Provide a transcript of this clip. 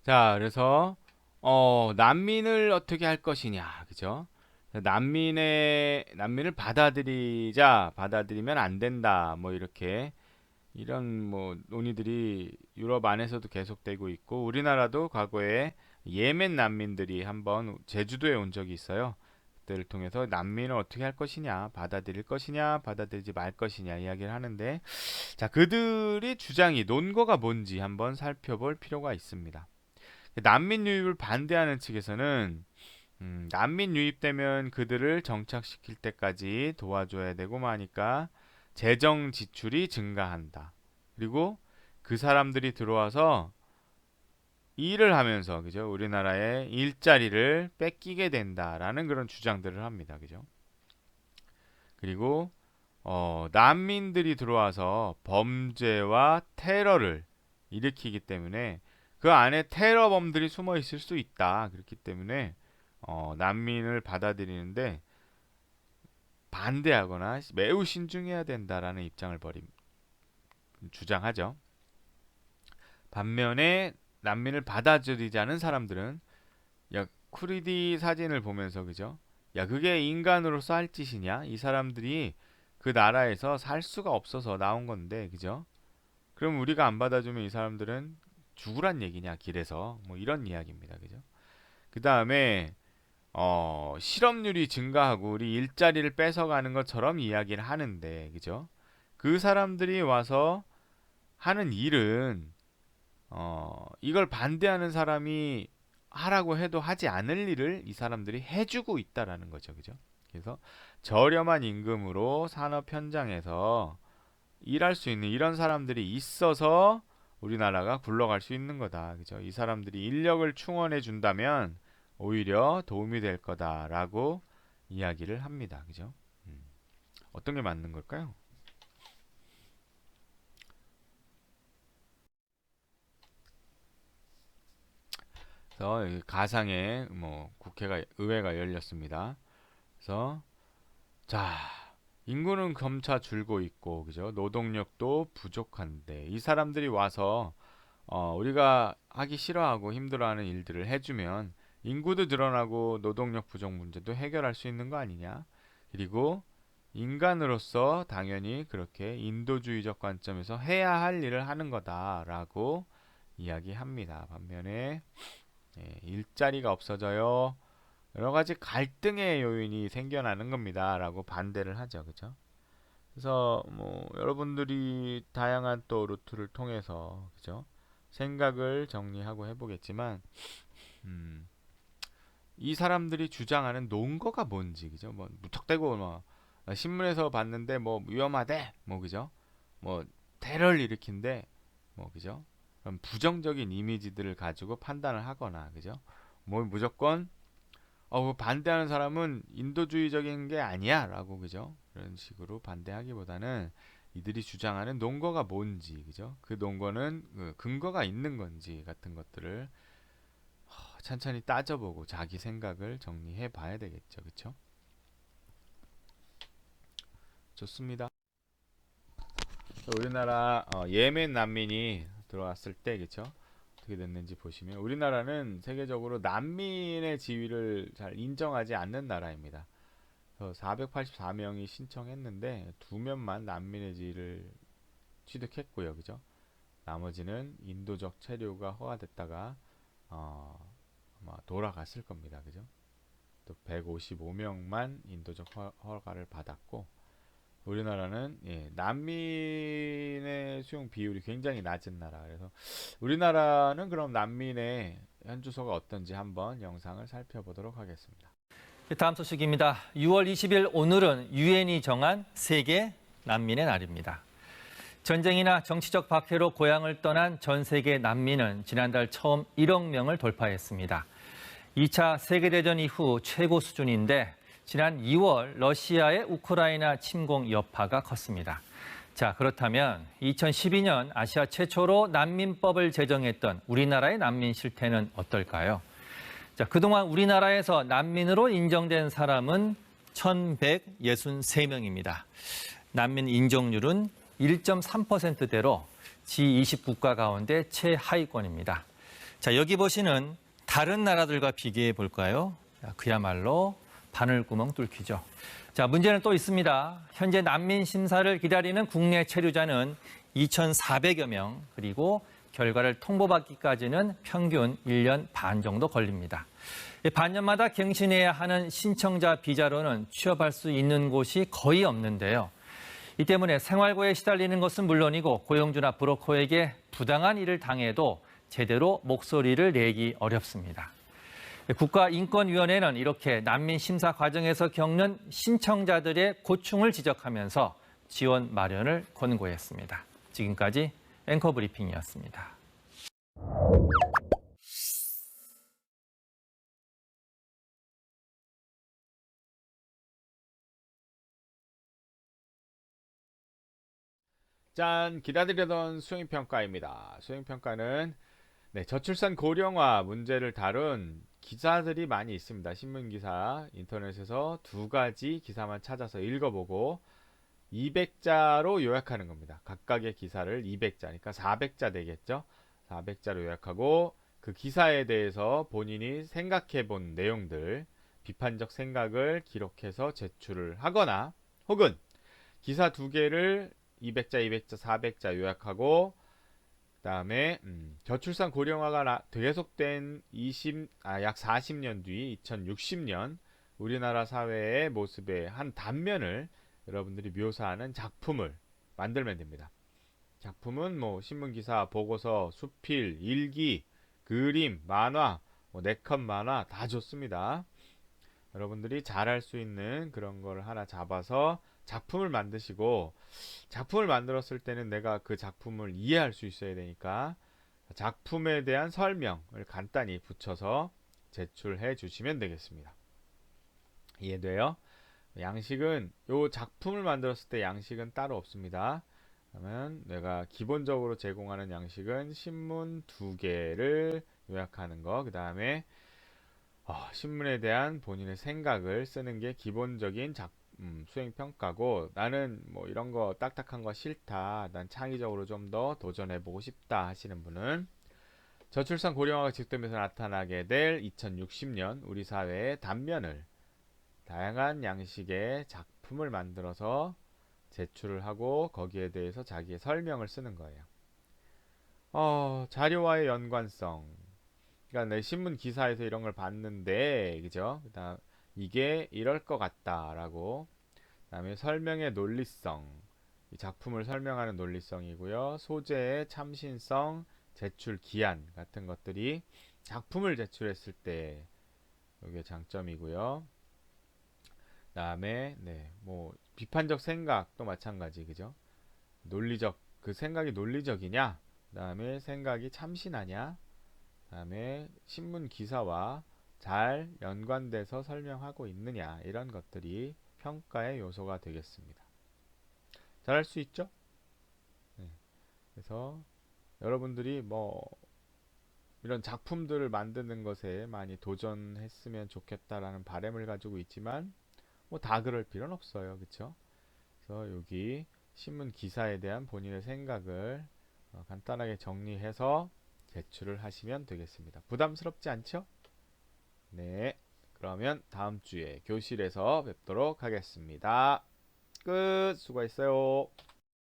자, 그래서 난민을 어떻게 할 것이냐, 그죠? 난민을 받아들이면 안 된다, 뭐 이렇게 이런 뭐 논의들이 유럽 안에서도 계속되고 있고 우리나라도 과거에 예멘 난민들이 한번 제주도에 온 적이 있어요. 그때를 통해서 난민을 어떻게 할 것이냐, 받아들일 것이냐, 받아들이지 말 것이냐 이야기를 하는데 자, 그들의 주장이 논거가 뭔지 한번 살펴볼 필요가 있습니다. 난민 유입을 반대하는 측에서는 난민 유입되면 그들을 정착시킬 때까지 도와줘야 되고 마니까 재정 지출이 증가한다. 그리고 그 사람들이 들어와서 일을 하면서 그죠? 우리나라의 일자리를 뺏기게 된다라는 그런 주장들을 합니다. 그죠? 그리고 난민들이 들어와서 범죄와 테러를 일으키기 때문에 그 안에 테러범들이 숨어 있을 수 있다. 그렇기 때문에 난민을 받아들이는데 반대하거나 매우 신중해야 된다라는 입장을 주장하죠. 반면에 난민을 받아들이자는 사람들은 야 쿠리디 사진을 보면서 그죠? 야 그게 인간으로서 할 짓이냐? 이 사람들이 그 나라에서 살 수가 없어서 나온 건데 그죠? 그럼 우리가 안 받아주면 이 사람들은 죽으란 얘기냐 길에서 뭐 이런 이야기입니다. 그죠? 그 다음에 실업률이 증가하고 우리 일자리를 뺏어가는 것처럼 이야기를 하는데 그죠? 그 사람들이 와서 하는 일은 이걸 반대하는 사람이 하라고 해도 하지 않을 일을 이 사람들이 해주고 있다라는 거죠. 그죠? 그래서 저렴한 임금으로 산업 현장에서 일할 수 있는 이런 사람들이 있어서 우리나라가 굴러갈 수 있는 거다. 그죠? 이 사람들이 인력을 충원해 준다면 오히려 도움이 될 거다라고 이야기를 합니다. 그죠? 음, 어떤 게 맞는 걸까요? 그래서 가상의 뭐 의회가 열렸습니다. 그래서 자, 인구는 점차 줄고 있고, 그죠? 노동력도 부족한데, 이 사람들이 와서, 우리가 하기 싫어하고 힘들어하는 일들을 해주면, 인구도 늘어나고 노동력 부족 문제도 해결할 수 있는 거 아니냐? 그리고, 인간으로서 당연히 그렇게 인도주의적 관점에서 해야 할 일을 하는 거다라고 이야기합니다. 반면에, 일자리가 없어져요. 여러 가지 갈등의 요인이 생겨나는 겁니다라고 반대를 하죠. 그죠? 그래서 뭐 여러분들이 다양한 또 루트를 통해서 그죠? 생각을 정리하고 해보겠지만 음, 이 사람들이 주장하는 논거가 뭔지 그죠? 뭐 무턱대고 뭐 신문에서 봤는데 뭐 위험하대 뭐 그죠? 뭐 테러를 일으킨대 뭐 그죠? 그런 부정적인 이미지들을 가지고 판단을 하거나 그죠? 뭐 무조건 반대하는 사람은 인도주의적인 게 아니야라고 그죠? 그런 식으로 반대하기보다는 이들이 주장하는 논거가 뭔지 그죠? 그 논거는 그 근거가 있는 건지 같은 것들을 천천히 따져보고 자기 생각을 정리해 봐야 되겠죠. 그쵸? 좋습니다. 우리나라 예멘 난민이 들어왔을 때 그쵸? 어떻게 됐는지 보시면 우리나라는 세계적으로 난민의 지위를 잘 인정하지 않는 나라입니다. 484명이 신청했는데 2명만 난민의 지위를 취득했고요. 그죠? 나머지는 인도적 체류가 허가됐다가 아마 돌아갔을 겁니다. 그죠? 또 155명만 인도적 허가를 받았고 우리나라는 난민의 수용 비율이 굉장히 낮은 나라. 그래서 우리나라는 그럼 난민의 현주소가 어떤지 한번 영상을 살펴보도록 하겠습니다. 다음 소식입니다. 6월 20일 오늘은 유엔이 정한 세계 난민의 날입니다. 전쟁이나 정치적 박해로 고향을 떠난 전 세계 난민은 지난달 처음 1억 명을 돌파했습니다. 2차 세계대전 이후 최고 수준인데 지난 2월 러시아의 우크라이나 침공 여파가 컸습니다. 자, 그렇다면 2012년 아시아 최초로 난민법을 제정했던 우리나라의 난민 실태는 어떨까요? 자, 그동안 우리나라에서 난민으로 인정된 사람은 1,163명입니다. 난민 인정률은 1.3%대로 G20 국가 가운데 최하위권입니다. 자, 여기 보시는 다른 나라들과 비교해 볼까요? 자, 그야말로 바늘구멍 뚫기죠. 자, 문제는 또 있습니다. 현재 난민 심사를 기다리는 국내 체류자는 2,400여 명, 그리고 결과를 통보받기까지는 평균 1년 반 정도 걸립니다. 반년마다 갱신해야 하는 신청자 비자로는 취업할 수 있는 곳이 거의 없는데요. 이 때문에 생활고에 시달리는 것은 물론이고 고용주나 브로커에게 부당한 일을 당해도 제대로 목소리를 내기 어렵습니다. 국가인권위원회는 이렇게 난민 심사 과정에서 겪는 신청자들의 고충을 지적하면서 지원 마련을 권고했습니다. 지금까지 앵커 브리핑이었습니다. 짠! 기다리던 수행평가입니다. 수행평가는 저출산 고령화 문제를 다룬 기사들이 많이 있습니다. 신문기사, 인터넷에서 두 가지 기사만 찾아서 읽어보고 200자로 요약하는 겁니다. 각각의 기사를 200자니까 400자 되겠죠. 400자로 요약하고 그 기사에 대해서 본인이 생각해 본 내용들, 비판적 생각을 기록해서 제출을 하거나 혹은 기사 두 개를 200자, 200자, 400자 요약하고 그다음에 저출산 고령화가 계속된 약 40년 뒤 2060년 우리나라 사회의 모습의 한 단면을 여러분들이 묘사하는 작품을 만들면 됩니다. 작품은 뭐 신문기사, 보고서, 수필, 일기, 그림, 만화, 네컷 만화 다 좋습니다. 여러분들이 잘할 수 있는 그런 걸 하나 잡아서 작품을 만드시고, 작품을 만들었을 때는 내가 그 작품을 이해할 수 있어야 되니까 작품에 대한 설명을 간단히 붙여서 제출해 주시면 되겠습니다. 이해돼요? 양식은 요 작품을 만들었을 때 양식은 따로 없습니다. 그러면 내가 기본적으로 제공하는 양식은 신문 두 개를 요약하는 거, 그 다음에 신문에 대한 본인의 생각을 쓰는 게 기본적인 수행평가고, 나는 뭐 이런 거 딱딱한 거 싫다, 난 창의적으로 좀 더 도전해보고 싶다 하시는 분은 저출산 고령화가 지속되면서 나타나게 될 2060년 우리 사회의 단면을 다양한 양식의 작품을 만들어서 제출을 하고 거기에 대해서 자기의 설명을 쓰는 거예요. 자료와의 연관성. 그러니까 내 신문 기사에서 이런 걸 봤는데, 그죠? 그다음 이게 이럴 것 같다라고. 그다음에 설명의 논리성. 이 작품을 설명하는 논리성이고요. 소재의 참신성, 제출 기한 같은 것들이 작품을 제출했을 때 이게 장점이고요. 그다음에 뭐 비판적 생각도 마찬가지, 그죠? 논리적, 그 생각이 논리적이냐? 그다음에 생각이 참신하냐? 그다음에 신문 기사와 잘 연관돼서 설명하고 있느냐, 이런 것들이 평가의 요소가 되겠습니다. 잘할 수 있죠? 네. 그래서 여러분들이 뭐 이런 작품들을 만드는 것에 많이 도전했으면 좋겠다라는 바람을 가지고 있지만 뭐 다 그럴 필요는 없어요. 그쵸? 그래서 여기 신문 기사에 대한 본인의 생각을 간단하게 정리해서 제출을 하시면 되겠습니다. 부담스럽지 않죠? 네. 그러면 다음 주에 교실에서 뵙도록 하겠습니다. 끝. 수고했어요.